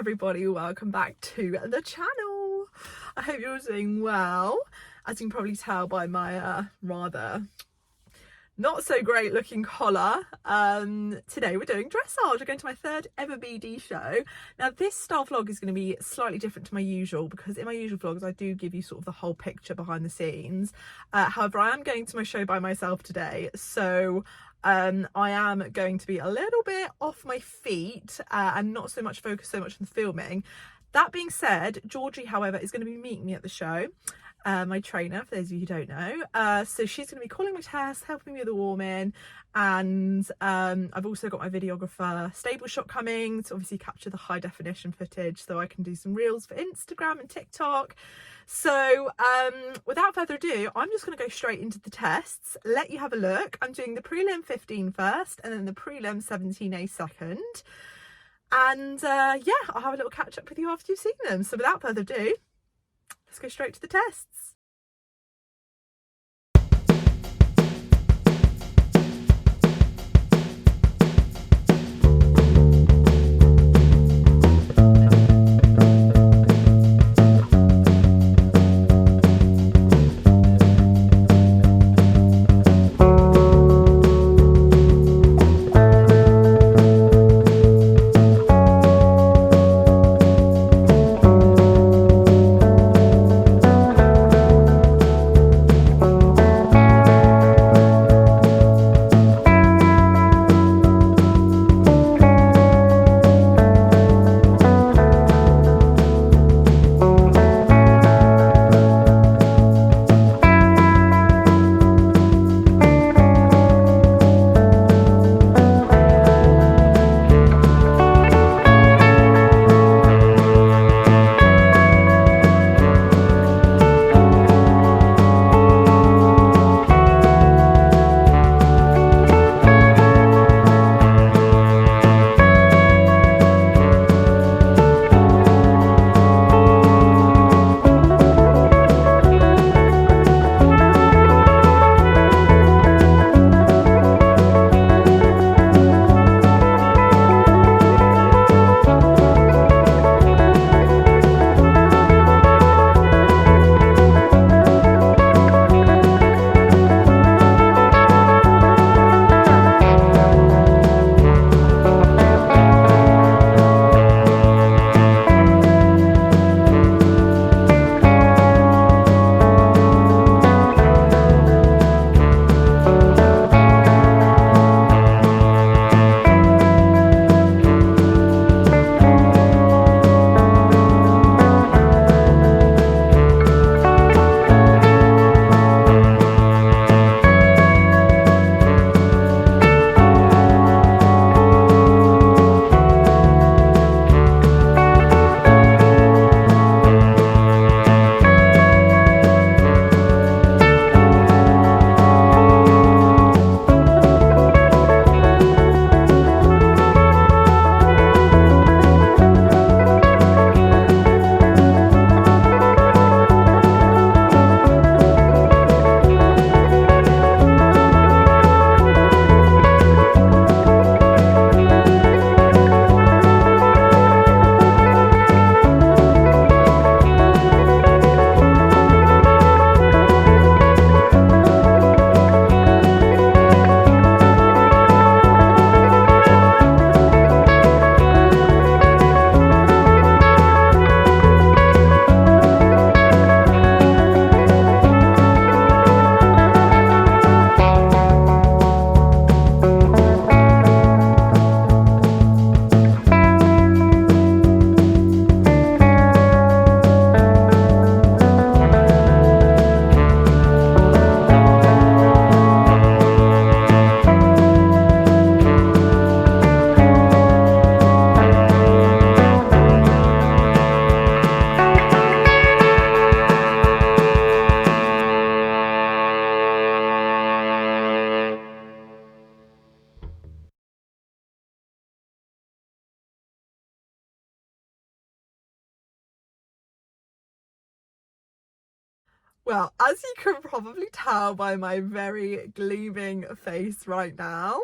everybody, welcome back to the channel. I hope you're all doing well. As you can probably tell by my rather not so great looking collar, today we're doing dressage. We're going to my third ever BD show. Now this style vlog is going to be slightly different to my usual, because in my usual vlogs I do give you sort of the whole picture behind the scenes. However, I am going to my show by myself today, so I am going to be a little bit off my feet and not so much focused on the filming. That being said, Georgie, however, is going to be meeting me at the show. My trainer, for those of you who don't know. So she's going to be calling my tests, helping me with the warm-in, and I've also got my videographer stable shot coming to obviously capture the high definition footage so I can do some reels for Instagram and TikTok. So without further ado, I'm just going to go straight into the tests, let you have a look. I'm doing the Prelim 15 first and then the Prelim 17A second. And yeah, I'll have a little catch up with you after you've seen them. So without further ado, let's go straight to the tests. Well, as you can probably tell by my very gleaming face right now,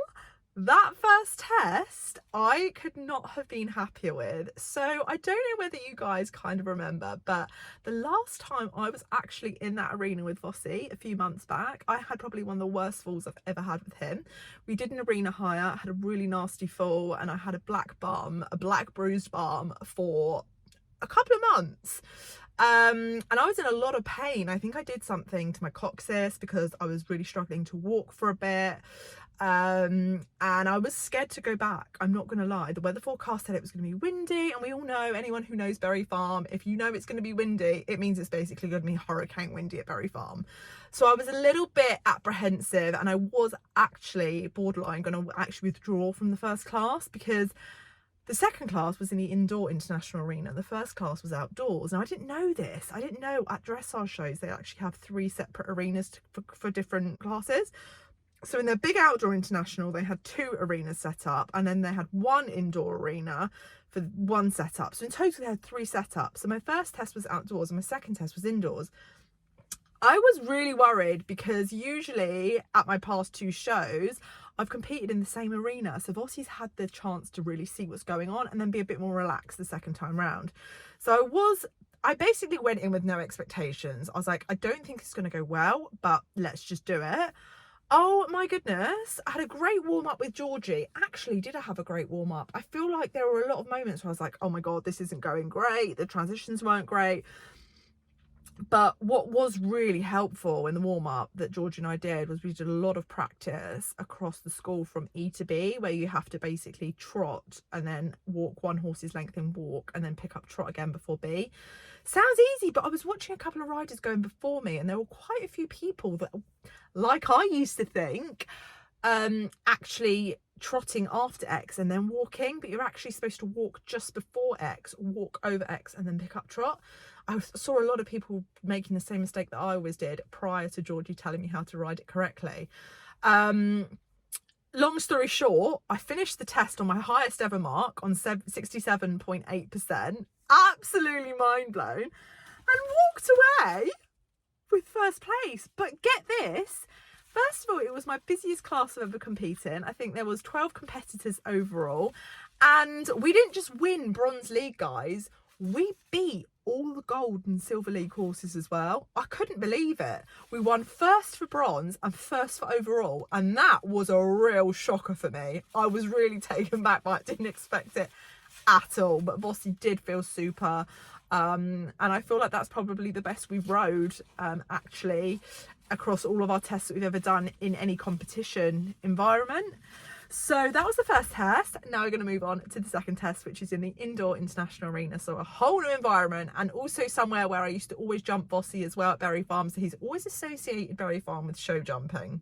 That first test, I could not have been happier with. So I don't know whether you guys kind of remember, but the last time I was actually in that arena with Vossi a few months back, I had probably one of the worst falls I've ever had with him. We did an arena hire, had a really nasty fall, and I had a black bruised bum for a couple of months. And I was in a lot of pain. I think I did something to my coccyx because I was really struggling to walk for a bit. And I was scared to go back. I'm not gonna lie, the weather forecast said it was gonna be windy, and we all know, anyone who knows Berry Farm, if you know it's gonna be windy, it means it's basically gonna be hurricane windy at Berry Farm. So I was a little bit apprehensive, and I was actually borderline gonna actually withdraw from the first class, because the second class was in the indoor international arena. The first class was outdoors. Now, I didn't know this. I didn't know at dressage shows they actually have 3 separate arenas for different classes. So in their big outdoor international, they had 2 arenas set up, and then they had 1 indoor arena for 1 setup. So in total, they had 3 setups. So my first test was outdoors and my second test was indoors. I was really worried because usually at my past 2 shows, I've competed in the same arena. So Vossi's had the chance to really see what's going on and then be a bit more relaxed the second time round. So I basically went in with no expectations. I was like, I don't think it's going to go well, but let's just do it. Oh my goodness, I had a great warm-up with Georgie. Actually, did I have a great warm-up? I feel like there were a lot of moments where I was like, oh my God, this isn't going great. The transitions weren't great. But what was really helpful in the warm-up that Georgie and I did was we did a lot of practice across the school from E to B, where you have to basically trot and then walk 1 horse's length in walk and then pick up trot again before B. Sounds easy, but I was watching a couple of riders going before me, and there were quite a few people that, like I used to think, actually trotting after X and then walking, but you're actually supposed to walk just before X, walk over X and then pick up trot. I saw a lot of people making the same mistake that I always did prior to Georgie telling me how to ride it correctly. Long story short, I finished the test on my highest ever mark on 67.8%, absolutely mind blown, and walked away with first place. But get this, first of all, it was my busiest class I've ever competed in. I think there was 12 competitors overall, and we didn't just win Bronze League, guys. We beat all the gold and silver league horses as well. I couldn't believe it. We won first for bronze and first for overall, and that was a real shocker for me. I was really taken back by it, didn't expect it at all, but Vossi did feel super. And I feel like that's probably the best we've rode actually across all of our tests that we've ever done in any competition environment. So that was the first test. Now we're going to move on to the second test, which is in the indoor international arena. So a whole new environment, and also somewhere where I used to always jump Vossi as well at Berry Farm. So he's always associated Berry Farm with show jumping.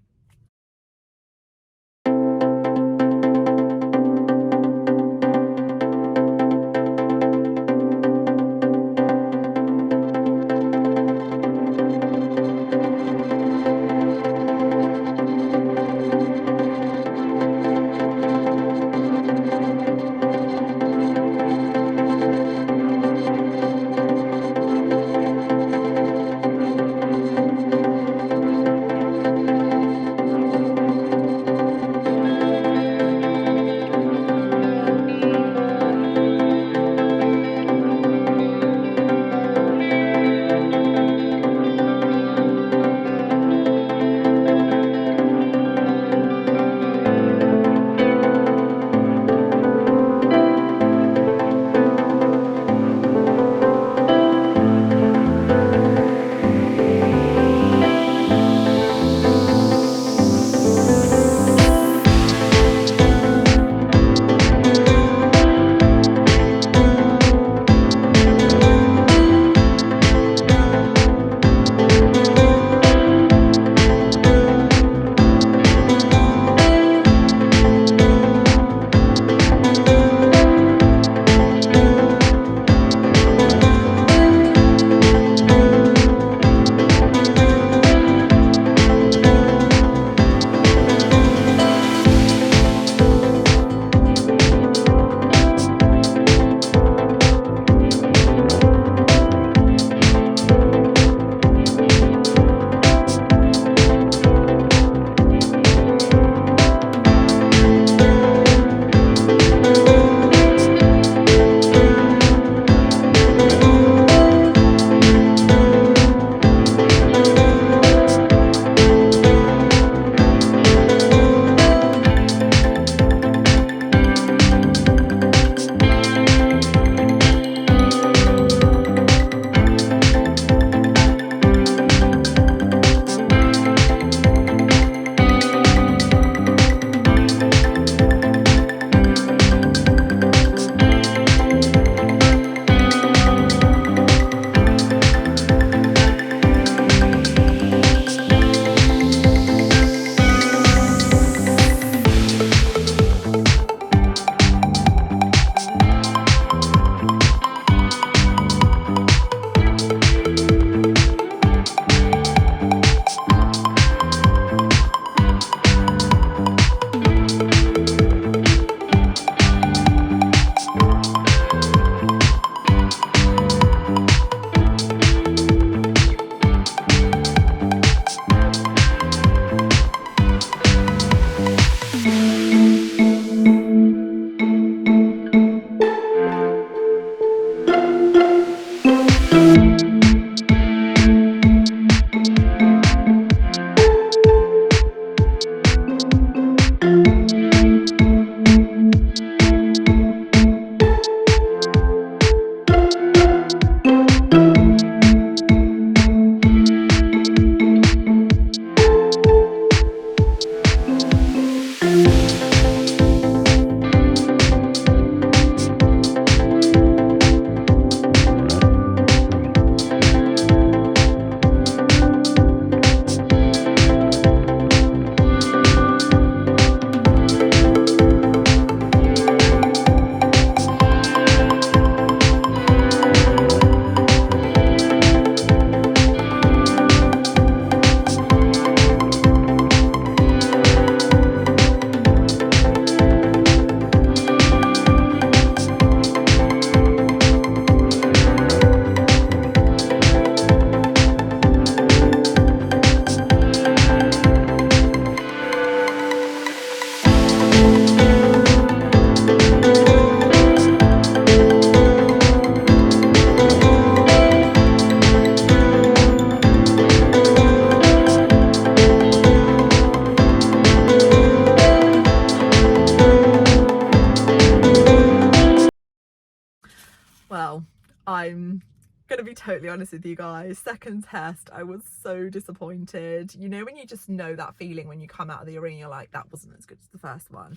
totally honest with you guys, second test I was so disappointed. You know when you just know that feeling when you come out of the arena, you're like, that wasn't as good as the first one.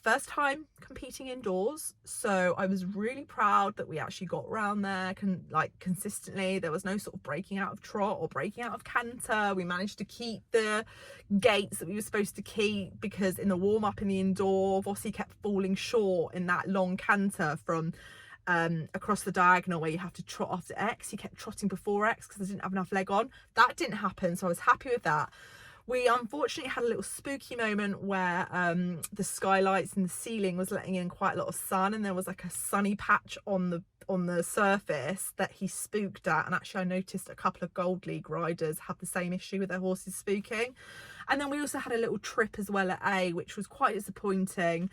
First time competing indoors, so I was really proud that we actually got around there consistently. There was no sort of breaking out of trot or breaking out of canter. We managed to keep the gaits that we were supposed to keep, because in the warm-up in the indoor, Vossi kept falling short in that long canter from across the diagonal where you have to trot after X. He kept trotting before X because I didn't have enough leg on. That didn't happen, so I was happy with that. We unfortunately had a little spooky moment where the skylights in the ceiling was letting in quite a lot of sun, and there was like a sunny patch on the surface that he spooked at. And actually I noticed a couple of Gold League riders have the same issue with their horses spooking. And then we also had a little trip as well at A, which was quite disappointing.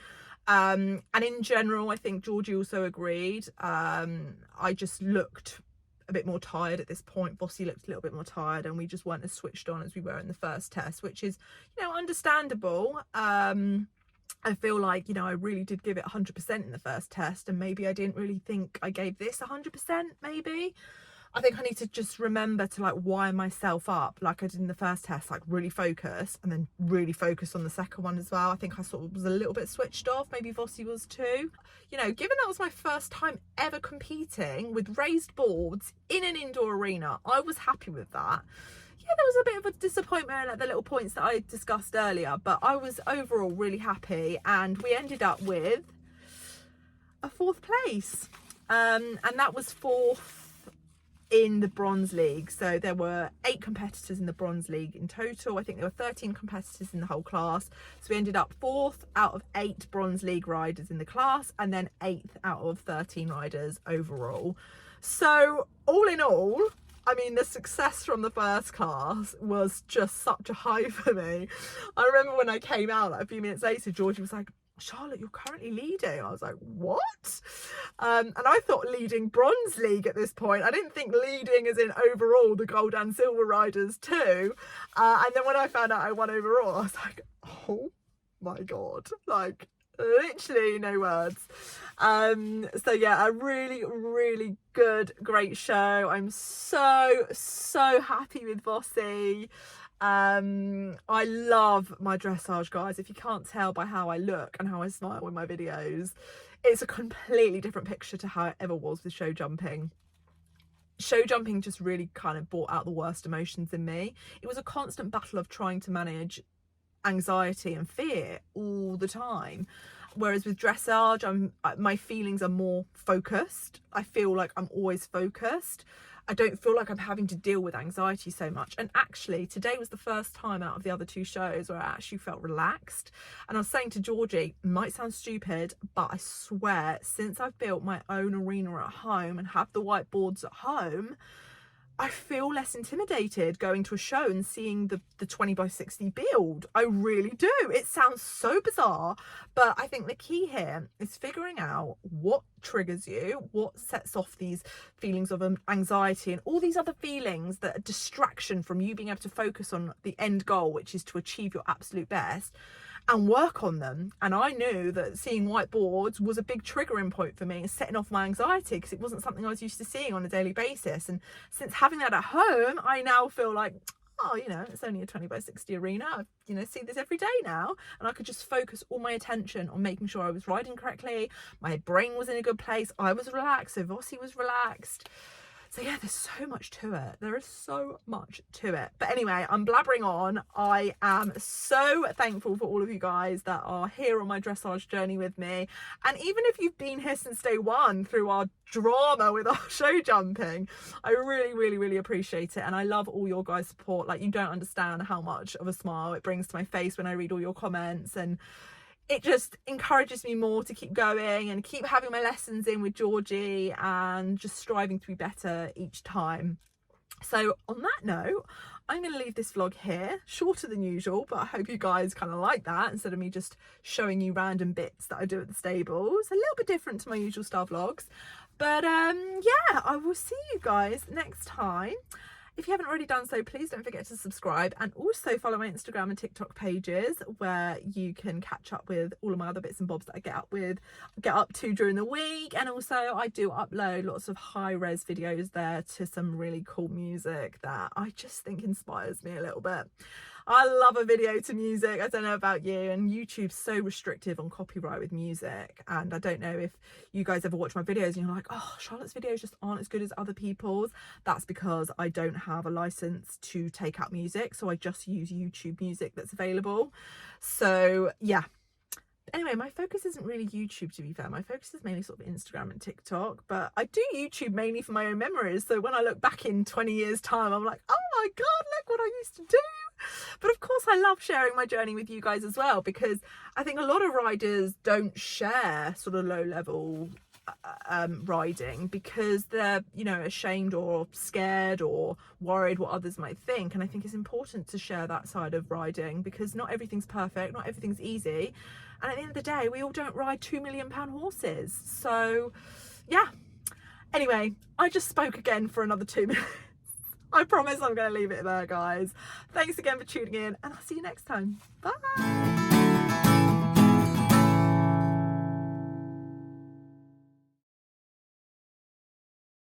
And in general, I think Georgie also agreed. I just looked a bit more tired at this point. Vossi looked a little bit more tired, and we just weren't as switched on as we were in the first test, which is, you know, understandable. I feel like, you know, I really did give it 100% in the first test, and maybe I didn't really think I gave this 100%. Maybe I think I need to just remember to like wire myself up like I did in the first test, like really focus, and then really focus on the second one as well. I think I sort of was a little bit switched off. Maybe Vossi was too. You know, given that was my first time ever competing with raised boards in an indoor arena, I was happy with that. Yeah, there was a bit of a disappointment at the little points that I discussed earlier, but I was overall really happy, and we ended up with a 4th place, and that was 4th in the Bronze League. So there were 8 competitors in the Bronze League in total. I think there were 13 competitors in the whole class. So we ended up 4th out of 8 Bronze League riders in the class, and then 8th out of 13 riders overall. So all in all, I mean, the success from the first class was just such a high for me. I remember when I came out, like, a few minutes later, Georgie was like, Charlotte, you're currently leading. I was like, what? And I thought leading Bronze League at this point. I didn't think leading as in overall the gold and silver riders too. And then when I found out I won overall, I was like, oh my God, like literally no words. So yeah, a really, really good, great show. I'm so happy with Vossi. I love my dressage, guys. If you can't tell by how I look and how I smile in my videos, it's a completely different picture to how it ever was with show jumping. Show jumping just really kind of brought out the worst emotions in me. It was a constant battle of trying to manage anxiety and fear all the time. Whereas with dressage, my feelings are more focused. I feel like I'm always focused. I don't feel like I'm having to deal with anxiety so much. And actually today was the first time out of the other 2 shows where I actually felt relaxed. And I was saying to Georgie, it might sound stupid, but I swear since I've built my own arena at home and have the whiteboards at home, I feel less intimidated going to a show and seeing the 20x60 build. I really do. It sounds so bizarre, but I think the key here is figuring out what triggers you, what sets off these feelings of anxiety and all these other feelings that are distraction from you being able to focus on the end goal, which is to achieve your absolute best, and work on them. And I knew that seeing whiteboards was a big triggering point for me and setting off my anxiety, because it wasn't something I was used to seeing on a daily basis. And since having that at home, I now feel like, oh, you know, it's only a 20x60 arena. I, you know, see this every day now, and I could just focus all my attention on making sure I was riding correctly. My brain was in a good place. I was relaxed. So Vossi was relaxed. So yeah, there's so much to it. There is so much to it. But anyway, I'm blabbering on. I am so thankful for all of you guys that are here on my dressage journey with me. And even if you've been here since day one through our drama with our show jumping, I really, really, really appreciate it. And I love all your guys' support. Like, you don't understand how much of a smile it brings to my face when I read all your comments, and it just encourages me more to keep going and keep having my lessons in with Georgie and just striving to be better each time. So on that note, I'm going to leave this vlog here, shorter than usual, but I hope you guys kind of like that instead of me just showing you random bits that I do at the stables. A little bit different to my usual style vlogs. But yeah, I will see you guys next time. If you haven't already done so, please don't forget to subscribe, and also follow my Instagram and TikTok pages where you can catch up with all of my other bits and bobs that I get up to during the week. And also I do upload lots of high-res videos there to some really cool music that I just think inspires me a little bit. I love a video to music. I don't know about you, and YouTube's so restrictive on copyright with music, and I don't know if you guys ever watch my videos and you're like, oh, Charlotte's videos just aren't as good as other people's. That's because I don't have a license to take out music, so I just use YouTube music that's available. So yeah, anyway, my focus isn't really YouTube, to be fair. My focus is mainly sort of Instagram and TikTok, but I do YouTube mainly for my own memories. So when I look back in 20 years time, I'm like, oh my God, look what I used to do. But of course I love sharing my journey with you guys as well, because I think a lot of riders don't share sort of low level riding because they're, you know, ashamed or scared or worried what others might think. And I think it's important to share that side of riding, because not everything's perfect, not everything's easy, and at the end of the day we all don't ride £2 million horses. So yeah, anyway, I just spoke again for another 2 minutes. I promise I'm going to leave it there, guys. Thanks again for tuning in, and I'll see you next time. Bye.